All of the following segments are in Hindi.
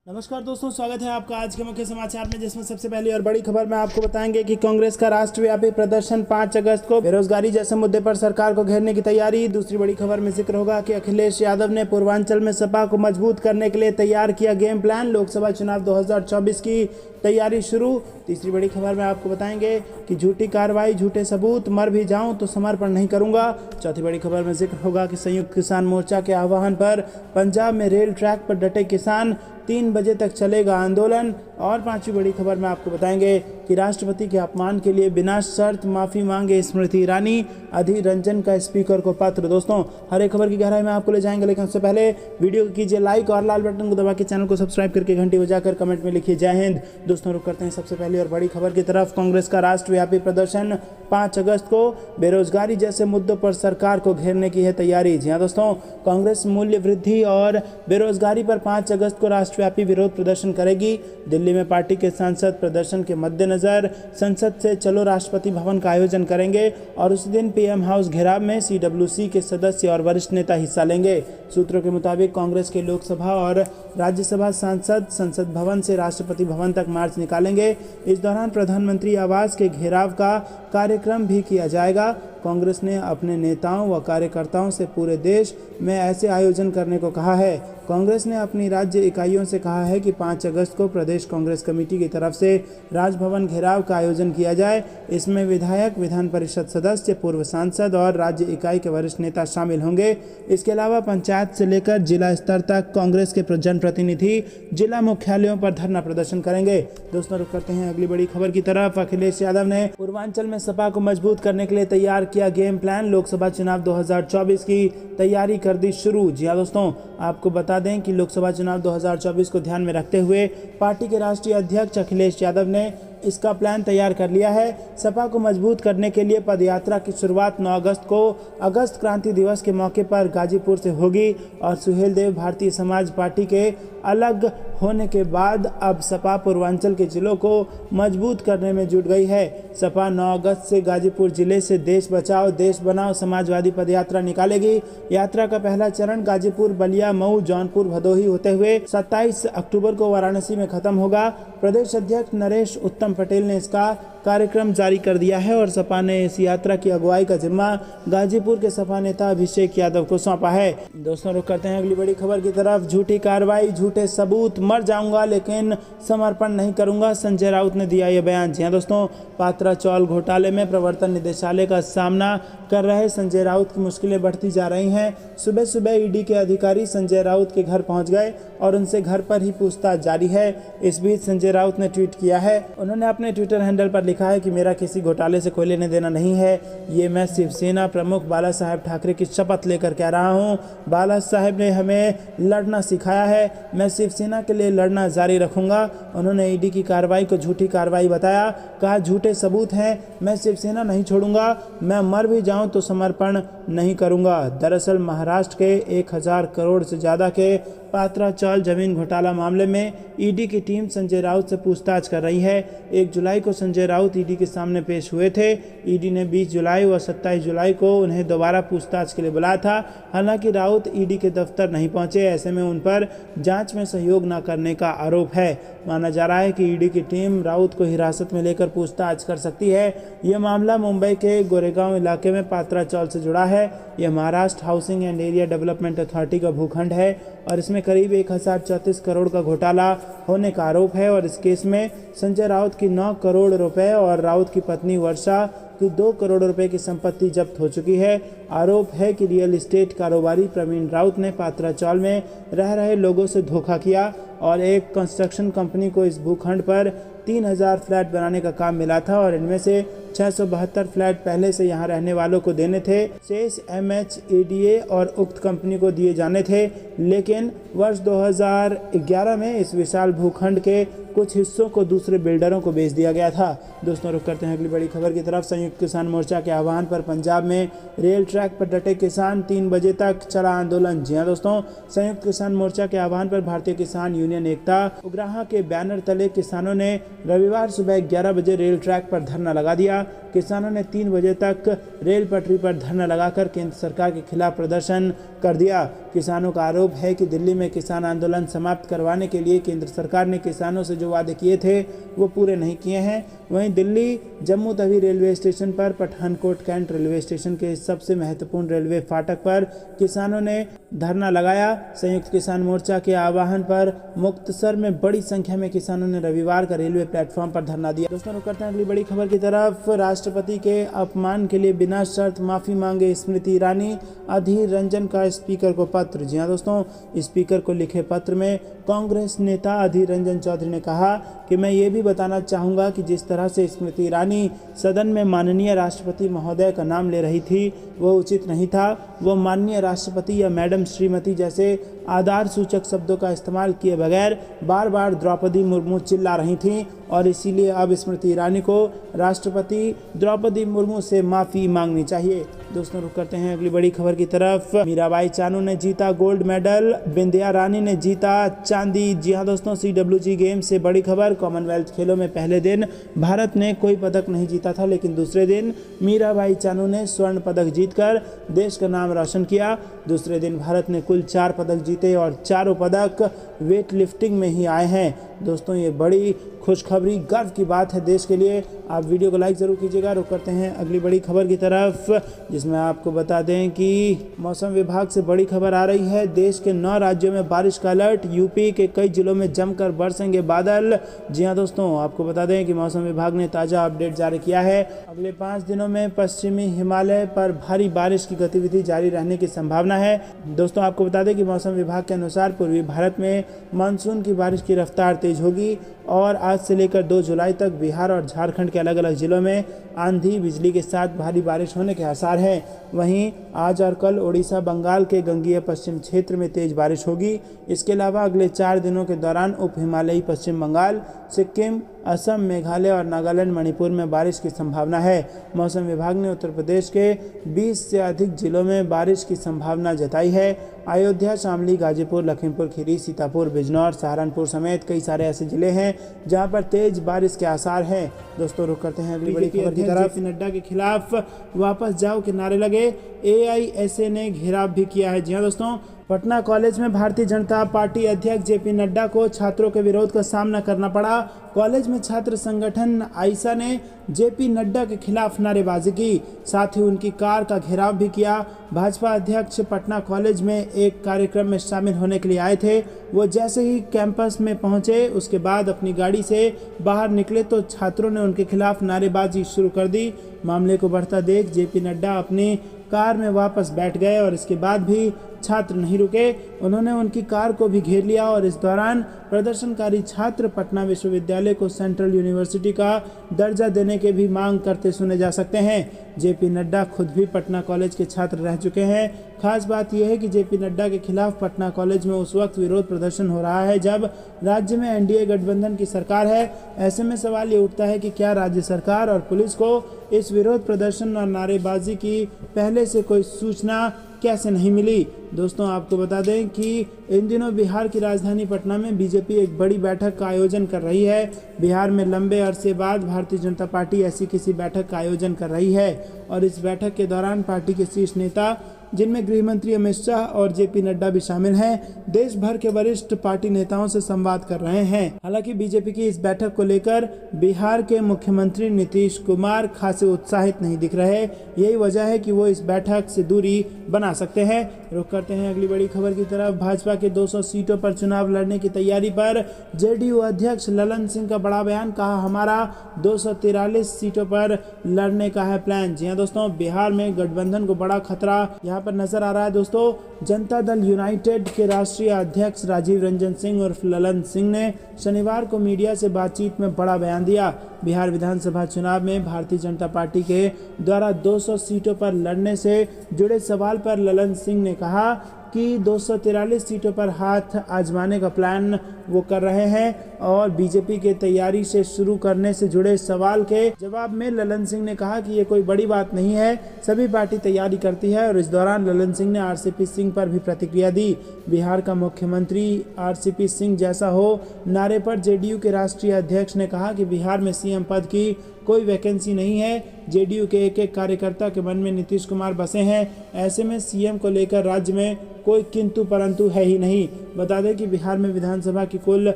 नमस्कार दोस्तों, स्वागत है आपका आज के मुख्य समाचार में, जिसमें सबसे पहली और बड़ी खबर में आपको बताएंगे कि कांग्रेस का राष्ट्रव्यापी प्रदर्शन 5 अगस्त को, बेरोजगारी जैसे मुद्दे पर सरकार को घेरने की तैयारी। दूसरी बड़ी खबर में जिक्र होगा कि अखिलेश यादव ने पूर्वांचल में सपा को मजबूत करने के लिए तैयार किया गेम प्लान, लोकसभा चुनाव 2024 की तैयारी शुरू। तीसरी बड़ी खबर में आपको बताएंगे कि झूठी कार्रवाई, झूठे सबूत, मर भी जाऊं तो समर्पण नहीं करूंगा। चौथी बड़ी खबर में जिक्र होगा कि संयुक्त किसान मोर्चा के आह्वान पर पंजाब में रेल ट्रैक पर डटे किसान, 3 बजे तक चलेगा आंदोलन। और पांचवी बड़ी खबर में आपको बताएंगे कि राष्ट्रपति के अपमान के लिए बिना शर्त माफी मांगे स्मृति ईरानी, अधीर रंजन का स्पीकर को पत्र। दोस्तों, हर एक खबर की गहराई में आपको ले जाएंगे, लेकिन उससे पहले वीडियो को कीजिए लाइक और लाल बटन को दबा के चैनल को सब्सक्राइब करके घंटी बजाकर कमेंट में लिखिए जय हिंद। दोस्तों, रुक करते हैं सबसे पहले और बड़ी खबर की तरफ। कांग्रेस का राष्ट्रव्यापी प्रदर्शन 5 अगस्त को, बेरोजगारी जैसे मुद्दों पर सरकार को घेरने की है तैयारी। जी हाँ दोस्तों, कांग्रेस मूल्य वृद्धि और बेरोजगारी पर 5 अगस्त को राष्ट्रव्यापी विरोध प्रदर्शन करेगी। दिल्ली में पार्टी के सांसद प्रदर्शन के मद्देनजर संसद से चलो राष्ट्रपति भवन का आयोजन करेंगे और उसी दिन पीएम हाउस घेराव में सीडब्ल्यूसी के सदस्य और वरिष्ठ नेता हिस्सा लेंगे। सूत्रों के मुताबिक कांग्रेस के लोकसभा और राज्यसभा सांसद संसद भवन से राष्ट्रपति भवन तक मार्च निकालेंगे। इस दौरान प्रधानमंत्री आवास के घेराव का कार्यक्रम भी किया जाएगा। कांग्रेस ने अपने नेताओं व कार्यकर्ताओं से पूरे देश में ऐसे आयोजन करने को कहा है। कांग्रेस ने अपनी राज्य इकाइयों से कहा है कि 5 अगस्त को प्रदेश कांग्रेस कमेटी की तरफ से राजभवन घेराव का आयोजन किया जाए। इसमें विधायक, विधान परिषद सदस्य, पूर्व सांसद और राज्य इकाई के वरिष्ठ नेता शामिल होंगे। इसके अलावा पंचायत से लेकर जिला स्तर तक कांग्रेस के जनप्रतिनिधि जिला मुख्यालयों पर धरना प्रदर्शन करेंगे। दोस्तों, रुक करते हैं अगली बड़ी खबर की तरफ। अखिलेश यादव ने पूर्वांचल में सपा को मजबूत करने के लिए तैयार किया गेम प्लान, लोकसभा चुनाव 2024 की तैयारी कर दी शुरू। जी हाँ दोस्तों, आपको बता दें कि लोकसभा चुनाव 2024 को ध्यान में रखते हुए पार्टी के राष्ट्रीय अध्यक्ष अखिलेश यादव ने इसका प्लान तैयार कर लिया है। सपा को मजबूत करने के लिए पदयात्रा की शुरुआत 9 अगस्त को अगस्त क्रांति दिवस के मौके पर गाजीपुर से होगी और सुहेलदेव भारतीय समाज पार्टी के अलग होने के बाद अब सपा पूर्वांचल के जिलों को मजबूत करने में जुट गई है। सपा 9 अगस्त से गाजीपुर जिले से देश बचाओ देश बनाओ समाजवादी पदयात्रा निकालेगी। यात्रा का पहला चरण गाजीपुर, बलिया, मऊ, जौनपुर, भदोही होते हुए 27 अक्टूबर को वाराणसी में खत्म होगा। प्रदेश अध्यक्ष नरेश उत्तम पटेल ने इसका कार्यक्रम जारी कर दिया है और सपा ने इस यात्रा की अगुवाई का जिम्मा गाजीपुर के सपा नेता अभिषेक यादव को सौंपा है। दोस्तों, रुक करते हैं अगली बड़ी खबर की तरफ। झूठी कार्रवाई, झूठे सबूत, मर जाऊंगा लेकिन समर्पण नहीं करूंगा, संजय राउत ने दिया यह बयान। जी हाँ दोस्तों, पात्रा चौल घोटाले में प्रवर्तन निदेशालय का सामना कर रहे संजय राउत की मुश्किलें बढ़ती जा रही हैं। सुबह सुबह ईडी के अधिकारी संजय राउत के घर पहुंच गए और उनसे घर पर ही पूछताछ जारी है। इस बीच संजय राउत ने ट्वीट किया है। उन्होंने अपने ट्विटर हैंडल पर लिखा है कि मेरा किसी घोटाले से कोई लेने देना नहीं है। ये मैं शिवसेना प्रमुख बाला साहेब ठाकरे की शपथ लेकर कह रहा हूँ। बाला साहेब ने हमें लड़ना सिखाया है, मैं शिवसेना के लिए लड़ना जारी रखूंगा। उन्होंने ईडी की कार्रवाई को झूठी कार्रवाई बताया, कहा झूठे सबूत हैं, मैं शिवसेना नहीं छोड़ूंगा, मैं मर भी जाऊं तो समर्पण नहीं करूंगा। दरअसल महाराष्ट्र के 1000 करोड़ से ज्यादा के पात्रा चौल जमीन घोटाला मामले में ईडी की टीम संजय राउत से पूछताछ कर रही है। 1 जुलाई को संजय राउत ईडी के सामने पेश हुए थे। ईडी ने 20 जुलाई व 27 जुलाई को उन्हें दोबारा पूछताछ के लिए बुलाया था। हालांकि राउत ईडी के दफ्तर नहीं पहुंचे, ऐसे में उन पर जांच में सहयोग न करने का आरोप है। माना जा रहा है कि ईडी की टीम राउत को हिरासत में लेकर पूछताछ कर सकती है। यह मामला मुंबई के गोरेगांव इलाके में पात्रा चौल से जुड़ा है। यह Maharashtra housing and area development authority का भूखंड है और इसमें करीब 1034 करोड़ का घोटाला होने का आरोप है। और इस केस में संजय राउत की 9 करोड़ रुपए और राउत की पत्नी वर्षा की 2 करोड़ रुपए की संपत्ति जब्त हो चुकी है। आरोप है कि रियल एस्टेट कारोबारी प्रवीण राउत ने पात्रा चौल में रह रहे लोगों से धोखा किया और एक कंस्ट्रक्शन कंपनी को इस भूखंड पर 3000 फ्लैट बनाने का काम मिला था और इनमें से 672 फ्लैट पहले से यहां रहने वालों को देने थे। शेष MHADA और उक्त कंपनी को दिए जाने थे, लेकिन वर्ष 2011 में इस विशाल भूखंड के कुछ हिस्सों को दूसरे बिल्डरों को बेच दिया गया था। दोस्तों, रुक करते हैं अगली बड़ी खबर की तरफ। संयुक्त किसान मोर्चा के आह्वान पर पंजाब में रेल ट्रैक पर डटे किसान, 3 बजे तक चला आंदोलन। जी हाँ दोस्तों, संयुक्त किसान मोर्चा के आह्वान पर भारतीय किसान यूनियन एकता उग्राहा के बैनर तले किसानों ने रविवार सुबह 11 बजे रेल ट्रैक पर धरना लगा दिया। किसानों ने 3 बजे तक रेल पटरी पर धरना लगाकर केंद्र सरकार के खिलाफ प्रदर्शन कर दिया। किसानों का आरोप है कि दिल्ली में किसान आंदोलन समाप्त करवाने के लिए केंद्र सरकार ने किसानों से जो वादे किए थे वो पूरे नहीं किए हैं। वहीं दिल्ली जम्मू तवी रेलवे स्टेशन पर पठानकोट कैंट रेलवे स्टेशन के सबसे महत्वपूर्ण रेलवे फाटक पर किसानों ने धरना लगाया। संयुक्त किसान मोर्चा के आह्वान पर मुक्तसर में बड़ी संख्या में किसानों ने रविवार का रेलवे प्लेटफॉर्म पर धरना दिया। दोस्तों रुक करते हैं अगली बड़ी खबर की तरफ। राष्ट्रपति के अपमान के लिए बिना शर्त माफी मांगे स्मृति ईरानी, अधीर रंजन का स्पीकर को पत्र। जी हाँ दोस्तों, स्पीकर को लिखे पत्र में कांग्रेस नेता अधीर रंजन चौधरी ने कहा कि मैं ये भी बताना चाहूँगा कि जिस तरह से स्मृति ईरानी सदन में माननीय राष्ट्रपति महोदय का नाम ले रही थी वो उचित नहीं था। वो माननीय राष्ट्रपति या मैडम श्रीमती जैसे आधार सूचक शब्दों का इस्तेमाल किए बगैर बार बार द्रौपदी मुर्मू चिल्ला रही थीं और इसीलिए अब स्मृति ईरानी को राष्ट्रपति द्रौपदी मुर्मू से माफ़ी मांगनी चाहिए। दोस्तों रुक करते हैं अगली बड़ी खबर की तरफ। मीराबाई चानू ने जीता गोल्ड मेडल, बिंदिया रानी ने जीता चांदी। जी हाँ दोस्तों, CWG गेम से बड़ी खबर। कॉमनवेल्थ खेलों में पहले दिन भारत ने कोई पदक नहीं जीता था, लेकिन दूसरे दिन मीराबाई चानू ने स्वर्ण पदक जीतकर देश का नाम रोशन किया। दूसरे दिन भारत ने कुल 4 पदक जीते और चारों पदक वेट लिफ्टिंग में ही आए हैं। दोस्तों ये बड़ी खुशखबरी, गर्व की बात है देश के लिए। आप वीडियो को लाइक ज़रूर कीजिएगा। रुक करते हैं अगली बड़ी खबर की तरफ, जिसमें आपको बता दें कि मौसम विभाग से बड़ी खबर आ रही है। देश के 9 राज्यों में बारिश का अलर्ट, यूपी के कई जिलों में जमकर बरसेंगे बादल। जी हाँ दोस्तों, आपको बता दें कि मौसम विभाग ने ताज़ा अपडेट जारी किया है। अगले 5 दिनों में पश्चिमी हिमालय पर भारी बारिश की गतिविधि जारी रहने की संभावना है। दोस्तों आपको बता दें कि मौसम विभाग के अनुसार पूर्वी भारत में मानसून की बारिश की रफ्तार तेज होगी और आज से लेकर 2 जुलाई तक बिहार और झारखंड के अलग अलग जिलों में आंधी बिजली के साथ भारी बारिश होने के आसार हैं। वहीं आज और कल ओडिशा, बंगाल के गंगीय पश्चिम क्षेत्र में तेज बारिश होगी। इसके अलावा अगले 4 दिनों के दौरान उप हिमालयी पश्चिम बंगाल, सिक्किम, असम, मेघालय और नागालैंड, मणिपुर में बारिश की संभावना है। मौसम विभाग ने उत्तर प्रदेश के 20 से अधिक जिलों में बारिश की संभावना जताई है। अयोध्या, शामली, गाजीपुर, लखीमपुर खीरी, सीतापुर, बिजनौर, सहारनपुर समेत कई सारे ऐसे जिले हैं जहां पर तेज बारिश के आसार हैं। दोस्तों रुक करते हैं अगली बड़ी खबर की तरफ। नड्डा के खिलाफ वापस जाओ के नारे लगे, AISA ने घेराव भी किया है। जी हाँ दोस्तों, पटना कॉलेज में भारतीय जनता पार्टी अध्यक्ष JP नड्डा को छात्रों के विरोध का सामना करना पड़ा। कॉलेज में छात्र संगठन आइसा ने JP नड्डा के खिलाफ नारेबाजी की, साथ ही उनकी कार का घेराव भी किया। भाजपा अध्यक्ष पटना कॉलेज में एक कार्यक्रम में शामिल होने के लिए आए थे। वो जैसे ही कैंपस में पहुंचे उसके बाद अपनी गाड़ी से बाहर निकले तो छात्रों ने उनके खिलाफ नारेबाजी शुरू कर दी। मामले को बढ़ता देख JP नड्डा अपनी कार में वापस बैठ गए और इसके बाद भी छात्र नहीं रुके। उन्होंने उनकी कार को भी घेर लिया और इस दौरान प्रदर्शनकारी छात्र पटना विश्वविद्यालय को सेंट्रल यूनिवर्सिटी का दर्जा देने के भी मांग करते सुने जा सकते हैं। JP नड्डा खुद भी पटना कॉलेज के छात्र रह चुके हैं। खास बात यह है कि JP नड्डा के खिलाफ पटना कॉलेज में उस वक्त विरोध प्रदर्शन हो रहा है जब राज्य में NDA गठबंधन की सरकार है। ऐसे में सवाल ये उठता है कि क्या राज्य सरकार और पुलिस को इस विरोध प्रदर्शन और नारेबाजी की पहले से कोई सूचना कैसे नहीं मिली। दोस्तों आपको बता दें कि इन दिनों बिहार की राजधानी पटना में बीजेपी एक बड़ी बैठक का आयोजन कर रही है। बिहार में लंबे अरसे बाद भारतीय जनता पार्टी ऐसी किसी बैठक का आयोजन कर रही है और इस बैठक के दौरान पार्टी के शीर्ष नेता, जिनमें गृह मंत्री अमित शाह और JP नड्डा भी शामिल हैं, देश भर के वरिष्ठ पार्टी नेताओं से संवाद कर रहे हैं। हालांकि बीजेपी की इस बैठक को लेकर बिहार के मुख्यमंत्री नीतीश कुमार खासे उत्साहित नहीं दिख रहे। यही वजह है कि वो इस बैठक से दूरी बना सकते हैं। रुक करते हैं अगली बड़ी खबर की तरफ। भाजपा के 200 सीटों पर चुनाव लड़ने की तैयारी पर JDU अध्यक्ष ललन सिंह का बड़ा बयान। कहा, हमारा 243 सीटों पर लड़ने का है प्लान। जी हाँ दोस्तों, बिहार में गठबंधन को बड़ा खतरा यहाँ पर नजर आ रहा है। दोस्तों, जनता दल यूनाइटेड के राष्ट्रीय अध्यक्ष राजीव रंजन सिंह उर्फ ललन सिंह ने शनिवार को मीडिया से बातचीत में बड़ा बयान दिया। बिहार विधानसभा चुनाव में भारतीय जनता पार्टी के द्वारा 200 सीटों पर लड़ने से जुड़े सवाल पर ललन सिंह ने कहा कि 243 सीटों पर हाथ आजमाने का प्लान वो कर रहे हैं और बीजेपी के तैयारी से शुरू करने से जुड़े सवाल के जवाब में ललन सिंह ने कहा कि ये कोई बड़ी बात नहीं है, सभी पार्टी तैयारी करती है। और इस दौरान ललन सिंह ने आरसीपी सिंह पर भी प्रतिक्रिया दी। बिहार का मुख्यमंत्री आरसीपी सिंह जैसा हो नारे पर जेडीयू के राष्ट्रीय अध्यक्ष ने कहा कि बिहार में सीएम पद की कोई वैकेंसी नहीं है। जेडीयू के एक एक कार्यकर्ता के मन में नीतीश कुमार बसे हैं, ऐसे में सीएम को लेकर राज्य में कोई किंतु परंतु है ही नहीं। बता दें कि बिहार में विधानसभा की कुल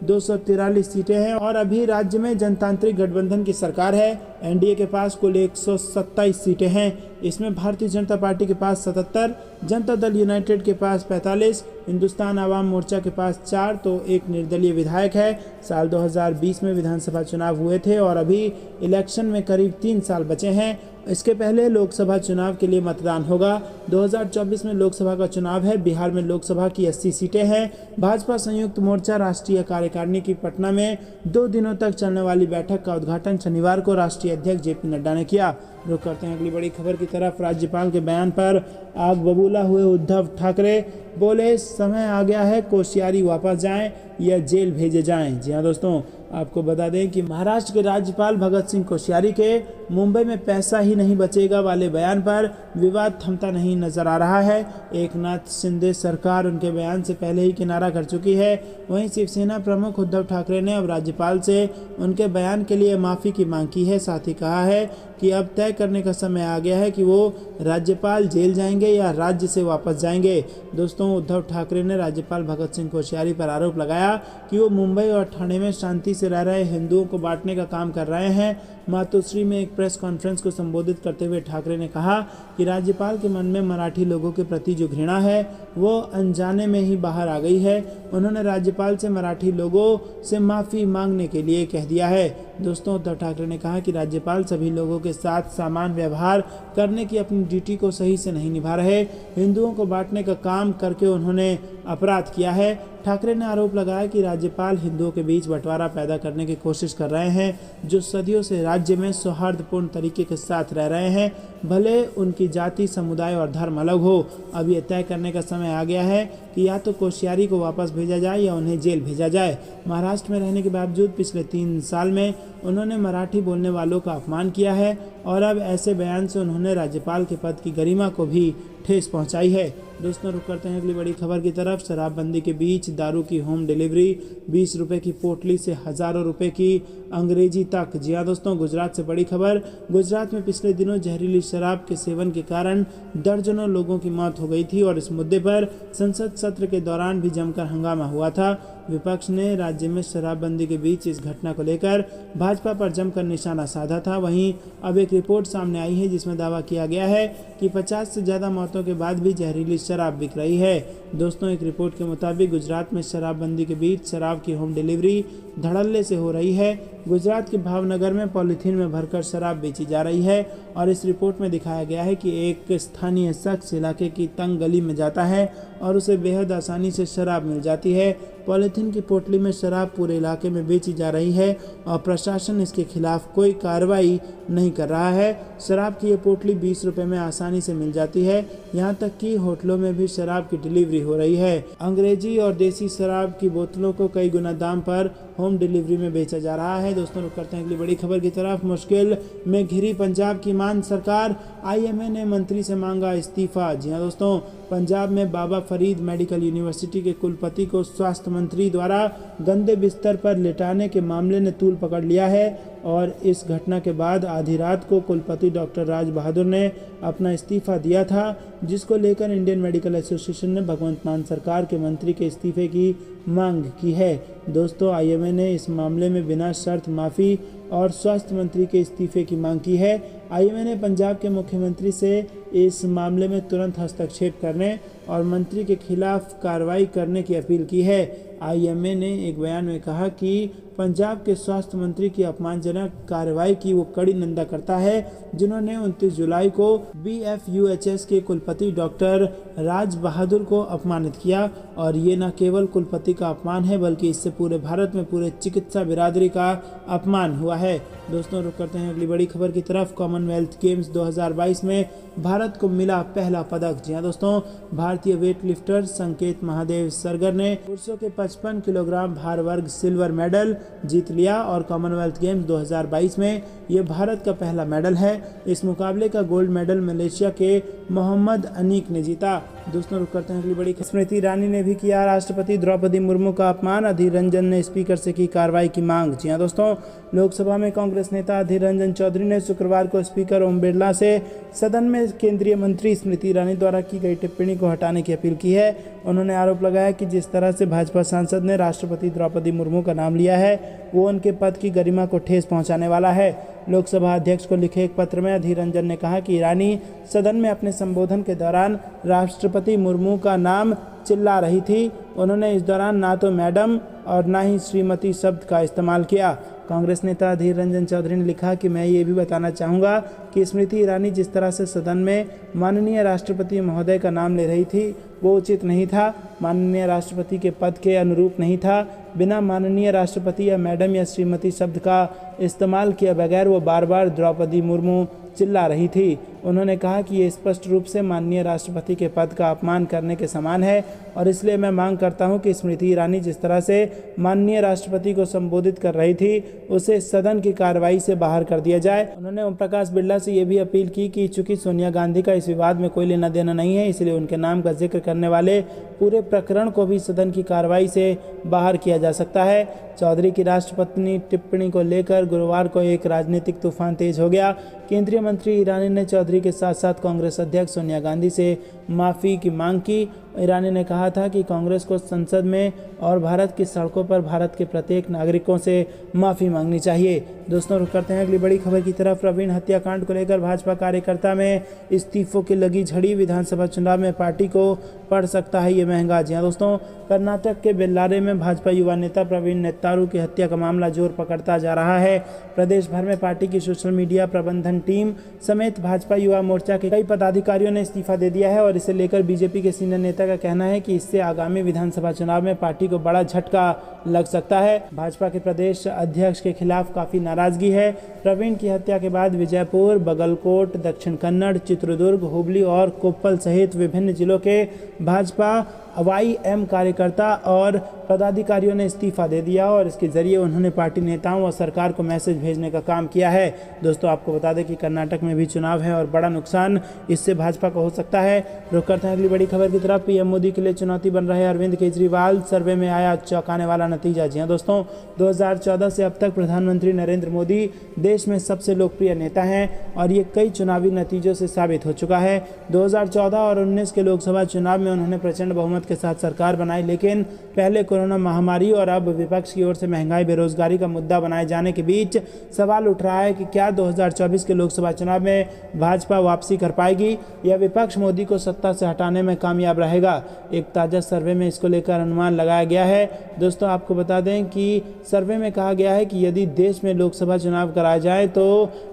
243 सीटें हैं और अभी राज्य में जनतांत्रिक गठबंधन की सरकार है। एनडीए के पास कुल 127 सीटें हैं। इसमें भारतीय जनता पार्टी के पास 77, जनता दल यूनाइटेड के पास 45, हिंदुस्तान आवाम मोर्चा के पास 4 तो एक निर्दलीय विधायक है। साल 2020 में विधानसभा चुनाव हुए थे और अभी इलेक्शन में करीब 3 साल बचे हैं। इसके पहले लोकसभा चुनाव के लिए मतदान होगा। 2024 में लोकसभा का चुनाव है। बिहार में लोकसभा की 80 सीटें हैं। भाजपा संयुक्त मोर्चा राष्ट्रीय कार्यकारिणी की पटना में 2 दिनों तक चलने वाली बैठक का उद्घाटन शनिवार को राष्ट्रीय अध्यक्ष जेपी नड्डा ने किया। रुक करते हैं अगली बड़ी खबर की तरफ। राज्यपाल के बयान पर आग बबूला हुए उद्धव ठाकरे, बोले समय आ गया है, कोश्यारी वापस जाएं या जेल भेजे जाएं। जी हाँ दोस्तों, आपको बता दें कि महाराष्ट्र के राज्यपाल भगत सिंह कोश्यारी के मुंबई में पैसा ही नहीं बचेगा वाले बयान पर विवाद थमता नहीं नजर आ रहा है। एकनाथ शिंदे सरकार उनके बयान से पहले ही किनारा कर चुकी है। वहीं शिवसेना प्रमुख उद्धव ठाकरे ने अब राज्यपाल से उनके बयान के लिए माफ़ी की मांग की है। साथ ही कहा है कि अब तय करने का समय आ गया है कि वो राज्यपाल जेल जाएंगे या राज्य से वापस जाएंगे। दोस्तों, उद्धव ठाकरे ने राज्यपाल भगत सिंह कोश्यारी पर आरोप लगाया कि वो मुंबई और ठाणे में शांति से रह रहे हिंदुओं को बांटने का काम कर रहे हैं। मातोश्री में एक प्रेस कॉन्फ्रेंस को संबोधित करते हुए ठाकरे ने कहा कि राज्यपाल के मन में मराठी लोगों के प्रति जो घृणा है वो अनजाने में ही बाहर आ गई है। उन्होंने राज्यपाल से मराठी लोगों से माफ़ी मांगने के लिए कह दिया है। दोस्तों, उद्धव ठाकरे ने कहा कि राज्यपाल सभी लोगों के साथ समान व्यवहार करने की अपनी ड्यूटी को सही से नहीं निभा रहे। हिंदुओं को बांटने का काम करके उन्होंने अपराध किया है। ठाकरे ने आरोप लगाया कि राज्यपाल हिंदुओं के बीच बंटवारा पैदा करने की कोशिश कर रहे हैं, जो सदियों से राज्य में सौहार्दपूर्ण तरीके के साथ रह रहे हैं, भले उनकी जाति, समुदाय और धर्म अलग हो। अब यह तय करने का समय आ गया है कि या तो कोश्यारी को वापस भेजा जाए या उन्हें जेल भेजा जाए। महाराष्ट्र में रहने के बावजूद पिछले 3 साल में उन्होंने मराठी बोलने वालों का अपमान किया है और अब ऐसे बयान से उन्होंने राज्यपाल के पद की गरिमा को भी ठेस पहुंचाई है। दोस्तों, रुक करते हैं अगली बड़ी खबर की तरफ। शराबबंदी के बीच दारू की होम डिलीवरी, 20 रुपए की पोटली से हजारों रुपए की अंग्रेजी तक। जी हाँ दोस्तों, गुजरात से बड़ी खबर। गुजरात में पिछले दिनों जहरीली शराब के सेवन के कारण दर्जनों लोगों की मौत हो गई थी और इस मुद्दे पर संसद सत्र के दौरान भी जमकर हंगामा हुआ था। विपक्ष ने राज्य में शराबबंदी के बीच इस घटना को लेकर भाजपा पर जमकर निशाना साधा था। वहीं अब एक रिपोर्ट सामने आई है जिसमें दावा किया गया है कि 50 से ज़्यादा मौतों के बाद भी जहरीली शराब बिक रही है। दोस्तों, एक रिपोर्ट के मुताबिक गुजरात में शराबबंदी के बीच शराब की होम डिलीवरी धड़ल्ले से हो रही है। गुजरात के भावनगर में पॉलीथीन में भरकर शराब बेची जा रही है और इस रिपोर्ट में दिखाया गया है कि एक स्थानीय शख्स इलाके की तंग गली में जाता है और उसे बेहद आसानी से शराब मिल जाती है। पॉलीथीन की पोटली में शराब पूरे इलाके में बेची जा रही है और प्रशासन इसके खिलाफ कोई कार्रवाई नहीं कर रहा है। शराब की ये पोटली 20 रुपए में आसानी से मिल जाती है। यहाँ तक कि होटलों में भी शराब की डिलीवरी हो रही है। अंग्रेजी और देसी शराब की बोतलों को कई गुना दाम पर होम डिलीवरी में बेचा जा रहा है। दोस्तों, रुक करते हैं अगली बड़ी खबर की तरफ। मुश्किल में घिरी पंजाब की मान सरकार, आईएमए ने मंत्री से मांगा इस्तीफा। जी हाँ दोस्तों, पंजाब में बाबा फरीद मेडिकल यूनिवर्सिटी के कुलपति को स्वास्थ्य मंत्री द्वारा गंदे बिस्तर पर लिटाने के मामले ने तूल पकड़ लिया है और इस घटना के बाद आधी रात को कुलपति डॉक्टर राज बहादुर ने अपना इस्तीफा दिया था, जिसको लेकर इंडियन मेडिकल एसोसिएशन ने भगवंत मान सरकार के मंत्री के इस्तीफे की मांग की है। दोस्तों, आईएमए ने इस मामले में बिना शर्त माफ़ी और स्वास्थ्य मंत्री के इस्तीफे की मांग की है। आईएमए ने पंजाब के मुख्यमंत्री से इस मामले में तुरंत हस्तक्षेप करने और मंत्री के खिलाफ कार्रवाई करने की अपील की है। आईएमए ने एक बयान में कहा कि पंजाब के स्वास्थ्य मंत्री की अपमानजनक कार्रवाई की वो कड़ी निंदा करता है, जिन्होंने 29 जुलाई को बीएफयूएचएस के कुलपति डॉक्टर राज बहादुर को अपमानित किया और ये न केवल कुलपति का अपमान है बल्कि इससे पूरे भारत में पूरे चिकित्सा बिरादरी का अपमान हुआ है। दोस्तों, रुक करते हैं अगली बड़ी खबर की तरफ। कॉमनवेल्थ गेम्स 2022 में भारत भारत को मिला पहला पदक। जी हाँ दोस्तों, भारतीय वेट लिफ्टर संकेत महादेव सरगर ने पुरुषों के 55 किलोग्राम भार वर्ग सिल्वर मेडल जीत लिया और कॉमनवेल्थ गेम्स 2022 में ये भारत का पहला मेडल है। इस मुकाबले का गोल्ड मेडल मलेशिया के मोहम्मद अनीक ने जीता। दोस्तों रुक करते हैं अगली बड़ी। स्मृति ईरानी ने भी किया राष्ट्रपति द्रौपदी मुर्मू का अपमान, अधीर रंजन ने स्पीकर से की कार्रवाई की मांग। जी हाँ दोस्तों, लोकसभा में कांग्रेस नेता अधीर रंजन चौधरी ने शुक्रवार को स्पीकर ओम बिरला से सदन में केंद्रीय मंत्री स्मृति ईरानी द्वारा की गई टिप्पणी को हटाने की अपील की है। उन्होंने आरोप लगाया कि जिस तरह से भाजपा सांसद ने राष्ट्रपति द्रौपदी मुर्मू का नाम लिया है वो उनके पद की गरिमा को ठेस पहुंचाने वाला है। लोकसभा अध्यक्ष को लिखे एक पत्र में अधीर रंजन ने कहा कि ईरानी सदन में अपने संबोधन के दौरान राष्ट्रपति मुर्मू का नाम चिल्ला रही थी। उन्होंने इस दौरान ना तो मैडम और ना ही श्रीमती शब्द का इस्तेमाल किया। कांग्रेस नेता अधीर रंजन चौधरी ने लिखा कि मैं ये भी बताना चाहूँगा कि स्मृति ईरानी जिस तरह से सदन में माननीय राष्ट्रपति महोदय का नाम ले रही थी वो उचित नहीं था, माननीय राष्ट्रपति के पद के अनुरूप नहीं था। बिना माननीय राष्ट्रपति या मैडम या श्रीमती शब्द का इस्तेमाल किए बगैर वो बार बार द्रौपदी मुर्मू चिल्ला रही थी। उन्होंने कहा कि ये स्पष्ट रूप से माननीय राष्ट्रपति के पद का अपमान करने के समान है और इसलिए मैं मांग करता हूं कि स्मृति ईरानी जिस तरह से माननीय राष्ट्रपति को संबोधित कर रही थी उसे सदन की कार्रवाई से बाहर कर दिया जाए। उन्होंने ओम प्रकाश बिरला से ये भी अपील की कि चूंकि सोनिया गांधी का इस विवाद में कोई लेना देना नहीं है, इसलिए उनके नाम का जिक्र करने वाले पूरे प्रकरण को भी सदन की कार्रवाई से बाहर किया जा सकता है। चौधरी की राष्ट्रपति टिप्पणी को लेकर गुरुवार को एक राजनीतिक तूफान तेज हो गया। केंद्रीय मंत्री ईरानी ने चौधरी के साथ साथ कांग्रेस अध्यक्ष सोनिया गांधी से माफ़ी की मांग की। ईरानी ने कहा था कि कांग्रेस को संसद में और भारत की सड़कों पर भारत के प्रत्येक नागरिकों से माफ़ी मांगनी चाहिए। दोस्तों रुक करते हैं अगली बड़ी खबर की तरफ। प्रवीण हत्याकांड को लेकर भाजपा कार्यकर्ता में इस्तीफों की लगी झड़ी, विधानसभा चुनाव में पार्टी को पड़ सकता है ये महंगा। जी हाँ दोस्तों, कर्नाटक के बेल्लारे में भाजपा युवा नेता प्रवीण नेतारू की हत्या का मामला जोर पकड़ता जा रहा है। प्रदेश भर में पार्टी की सोशल मीडिया प्रबंधन टीम समेत भाजपा युवा मोर्चा के कई पदाधिकारियों ने इस्तीफा दे दिया है और इसे लेकर बीजेपी के सीनियर नेता का कहना है कि इससे आगामी विधानसभा चुनाव में पार्टी को बड़ा झटका लग सकता है। भाजपा के प्रदेश अध्यक्ष के खिलाफ काफी नाराजगी है। प्रवीण की हत्या के बाद विजयपुर, बगलकोट, दक्षिण कन्नड़, चित्रदुर्ग, हुबली और कोप्पल सहित विभिन्न जिलों के भाजपा YM कार्यकर्ता और पदाधिकारियों ने इस्तीफा दे दिया और इसके जरिए उन्होंने पार्टी नेताओं और सरकार को मैसेज भेजने का काम किया है। दोस्तों आपको बता दें कि कर्नाटक में भी चुनाव है और बड़ा नुकसान इससे भाजपा को हो सकता है। रुक करते हैं अगली बड़ी खबर की तरफ। पीएम मोदी के लिए चुनौती बन रहे अरविंद केजरीवाल, सर्वे में आया चौंकाने वाला नतीजा। जी हाँ दोस्तों, 2014 से अब तक प्रधानमंत्री नरेंद्र मोदी देश में सबसे लोकप्रिय नेता हैं और ये कई चुनावी नतीजों से साबित हो चुका है। 2014 और 19 के लोकसभा चुनाव में उन्होंने प्रचंड बहुमत के साथ सरकार बनाई, लेकिन पहले कोरोना महामारी और अब विपक्ष की ओर से महंगाई बेरोजगारी का मुद्दा बनाए जाने के बीच सवाल उठ रहा है कि क्या 2024 के लोकसभा चुनाव में भाजपा वापसी कर पाएगी या विपक्ष मोदी को सत्ता से हटाने में कामयाब रहेगा। एक ताजा सर्वे में इसको लेकर अनुमान लगाया गया है। दोस्तों आपको बता दें कि सर्वे में कहा गया है कि यदि देश में लोकसभा चुनाव कराया जाए तो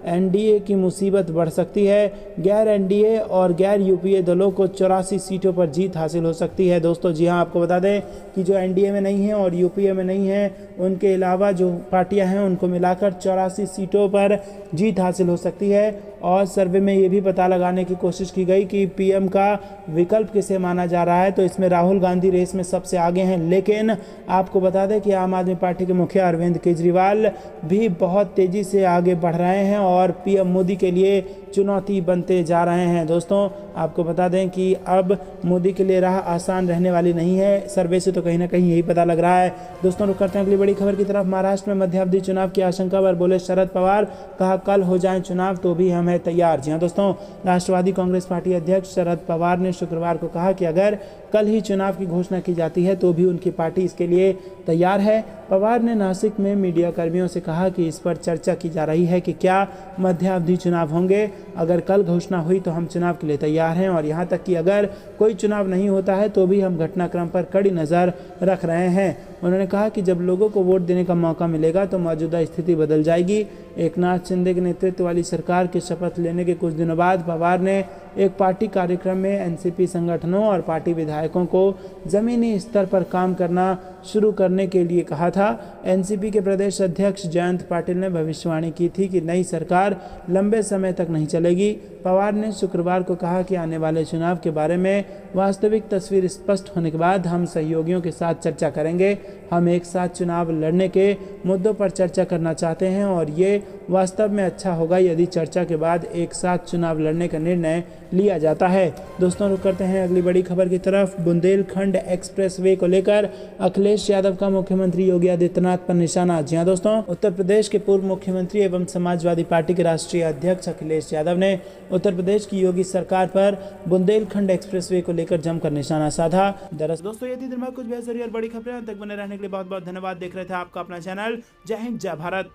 एनडीए की मुसीबत बढ़ सकती है। गैर एनडीए और गैर यूपीए दलों को 84 सीटों पर जीत हासिल हो सकती है। दोस्तों जी हाँ, आपको बता दें कि जो एनडीए में नहीं है और यूपीए में नहीं है उनके अलावा जो पार्टियां हैं उनको मिलाकर 84 सीटों पर जीत हासिल हो सकती है। और सर्वे में ये भी पता लगाने की कोशिश की गई कि पीएम का विकल्प किसे माना जा रहा है, तो इसमें राहुल गांधी रेस में सबसे आगे हैं। लेकिन आपको बता दें कि आम आदमी पार्टी के मुखिया अरविंद केजरीवाल भी बहुत तेज़ी से आगे बढ़ रहे हैं और पीएम मोदी के लिए चुनौती बनते जा रहे हैं। दोस्तों आपको बता दें कि अब मोदी के लिए राह आसान रहने वाली नहीं है। सर्वे से तो कहीं ना कहीं यही पता लग रहा है। दोस्तों रुक करते हैं अगली बड़ी खबर की तरफ। महाराष्ट्र में मध्यावधि चुनाव की आशंका पर बोले शरद पवार, कहा कल हो जाए चुनाव तो भी हम हैं तैयार। जी हाँ दोस्तों, राष्ट्रवादी कांग्रेस पार्टी अध्यक्ष शरद पवार ने शुक्रवार को कहा कि अगर कल ही चुनाव की घोषणा की जाती है तो भी उनकी पार्टी इसके लिए तैयार है। पवार ने नासिक में मीडिया कर्मियों से कहा कि इस पर चर्चा की जा रही है कि क्या मध्यावधि चुनाव होंगे। अगर कल घोषणा हुई तो हम चुनाव के लिए तैयार हैं और यहाँ तक कि अगर कोई चुनाव नहीं होता है तो भी हम घटनाक्रम पर कड़ी नज़र रख रहे हैं। उन्होंने कहा कि जब लोगों को वोट देने का मौका मिलेगा तो मौजूदा स्थिति बदल जाएगी। एकनाथ शिंदे के नेतृत्व वाली सरकार की शपथ लेने के कुछ दिनों बाद पवार ने एक पार्टी कार्यक्रम में एनसीपी संगठनों और पार्टी विधायकों को जमीनी स्तर पर काम करना शुरू करने के लिए कहा था। एनसीपी के प्रदेश अध्यक्ष जयंत पाटिल ने भविष्यवाणी की थी कि नई सरकार लंबे समय तक नहीं चलेगी। पवार ने शुक्रवार को कहा कि आने वाले चुनाव के बारे में वास्तविक तस्वीर स्पष्ट होने के बाद हम सहयोगियों के साथ चर्चा करेंगे। हम एक साथ चुनाव लड़ने के मुद्दों पर चर्चा करना चाहते हैं और ये वास्तव में अच्छा होगा यदि चर्चा के बाद एक साथ चुनाव लड़ने का निर्णय लिया जाता है। दोस्तों, रुक करते हैं अगली बड़ी खबर की तरफ। बुंदेलखंड एक्सप्रेसवे को लेकर अखिलेश यादव का मुख्यमंत्री योगी आदित्यनाथ पर निशाना। जी हां दोस्तों, उत्तर प्रदेश के पूर्व मुख्यमंत्री एवं समाजवादी पार्टी के राष्ट्रीय अध्यक्ष अखिलेश यादव ने उत्तर प्रदेश की योगी सरकार पर बुंदेलखंड एक्सप्रेसवे को लेकर जमकर निशाना साधा। दरअसल दोस्तों, ये थी दिन भर कुछ बेहतरीन और बड़ी खबरें। तक बने रहने के लिए बहुत बहुत धन्यवाद। देख रहे थे आपका अपना चैनल जय हिंद जय भारत।